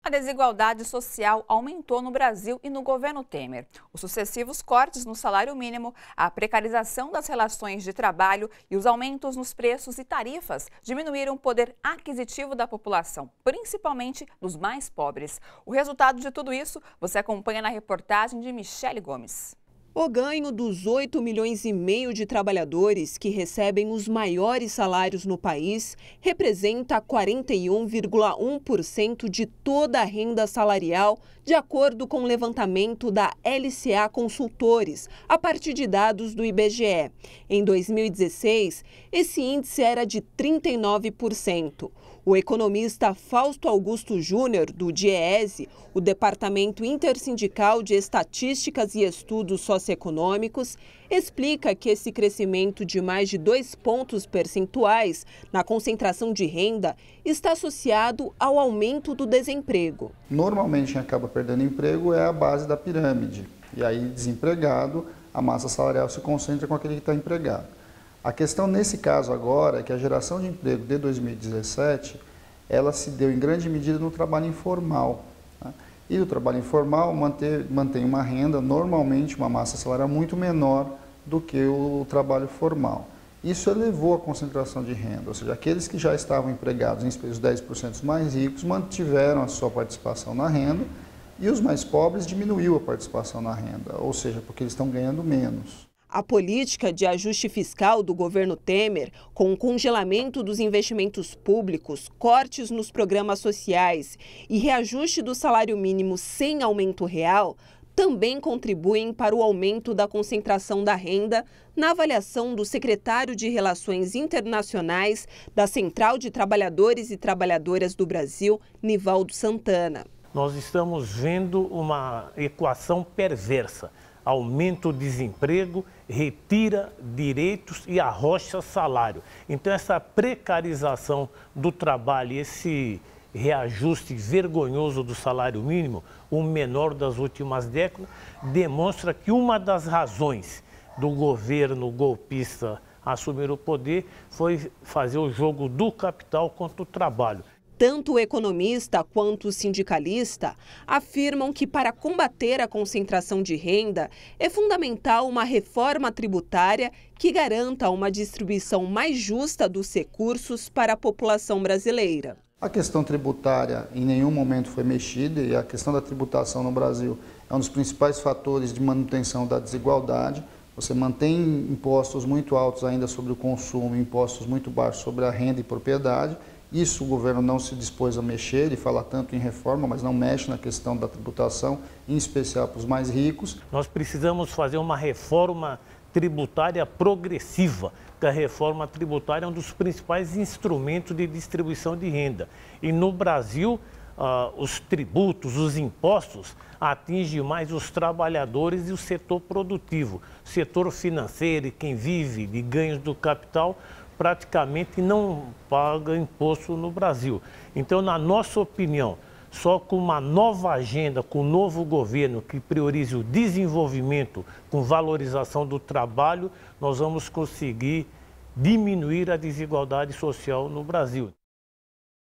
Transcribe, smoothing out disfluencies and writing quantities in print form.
A desigualdade social aumentou no Brasil e no governo Temer. Os sucessivos cortes no salário mínimo, a precarização das relações de trabalho e os aumentos nos preços e tarifas diminuíram o poder aquisitivo da população, principalmente dos mais pobres. O resultado de tudo isso você acompanha na reportagem de Michele Gomes. O ganho dos 8,5 milhões de trabalhadores que recebem os maiores salários no país representa 41,1% de toda a renda salarial, de acordo com o levantamento da LCA Consultores, a partir de dados do IBGE. Em 2016, esse índice era de 39%. O economista Fausto Augusto Júnior, do DIEESE, o Departamento Intersindical de Estatísticas e Estudos Socioeconômicos, explica que esse crescimento de mais de 2 pontos percentuais na concentração de renda está associado ao aumento do desemprego. Normalmente quem acaba perdendo emprego é a base da pirâmide. E aí, desempregado, a massa salarial se concentra com aquele que está empregado. A questão nesse caso agora é que a geração de emprego de 2017, ela se deu em grande medida no trabalho informal. Né? E o trabalho informal mantém uma renda, normalmente uma massa salarial muito menor do que o trabalho formal. Isso elevou a concentração de renda, ou seja, aqueles que já estavam empregados, em especial os 10% mais ricos, mantiveram a sua participação na renda e os mais pobres diminuiu a participação na renda, ou seja, porque eles estão ganhando menos. A política de ajuste fiscal do governo Temer, com o congelamento dos investimentos públicos, cortes nos programas sociais e reajuste do salário mínimo sem aumento real, também contribuem para o aumento da concentração da renda, na avaliação do secretário de Relações Internacionais da Central de Trabalhadores e Trabalhadoras do Brasil, Nivaldo Santana. Nós estamos vendo uma equação perversa. Aumenta o desemprego, retira direitos e arrocha salário. Então, essa precarização do trabalho e esse reajuste vergonhoso do salário mínimo, o menor das últimas décadas, demonstra que uma das razões do governo golpista assumir o poder foi fazer o jogo do capital contra o trabalho. Tanto o economista quanto o sindicalista afirmam que para combater a concentração de renda é fundamental uma reforma tributária que garanta uma distribuição mais justa dos recursos para a população brasileira. A questão tributária em nenhum momento foi mexida e a questão da tributação no Brasil é um dos principais fatores de manutenção da desigualdade. Você mantém impostos muito altos ainda sobre o consumo, impostos muito baixos sobre a renda e propriedade. Isso o governo não se dispôs a mexer, ele fala tanto em reforma, mas não mexe na questão da tributação, em especial para os mais ricos. Nós precisamos fazer uma reforma tributária progressiva, porque a reforma tributária é um dos principais instrumentos de distribuição de renda. E no Brasil, os tributos, os impostos, atingem mais os trabalhadores e o setor produtivo. O setor financeiro e quem vive de ganhos do capital praticamente não paga imposto no Brasil. Então, na nossa opinião, só com uma nova agenda, com um novo governo que priorize o desenvolvimento com valorização do trabalho, nós vamos conseguir diminuir a desigualdade social no Brasil.